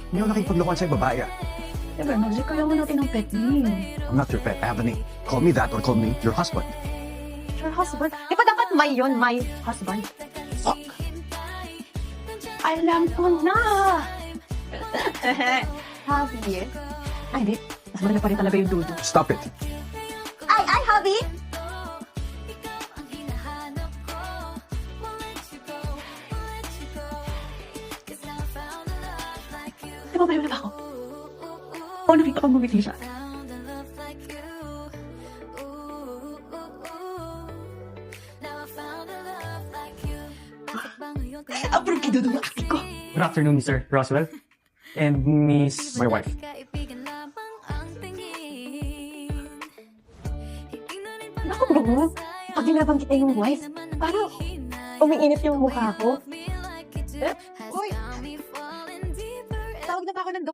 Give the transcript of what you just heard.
Hindi ako nakikipaglokohan sa'yo, babae ah. Diba, Nozy, kaya mo natin ang pet name. I'm not your pet. I have a name. Call me that or call me your husband. Your husband? Di ba dapat my yun, my husband? Fuck! Alam ko na! Javi? Ay, hindi. Mas maganda pa rin talaga yung dudo. Stop it. Ay, Javi! Di ba baliw na ba ako? Oo, nakita ko bumiti siya. Approve ki dudu ng acting ko. Good afternoon, Mr. Roswell. And Miss, my wife. Naku, bro. Pag ginabang kita yung wife, parang umiinit yung mukha ko. Eh? Uy! Tawag na ba ako ng doktor?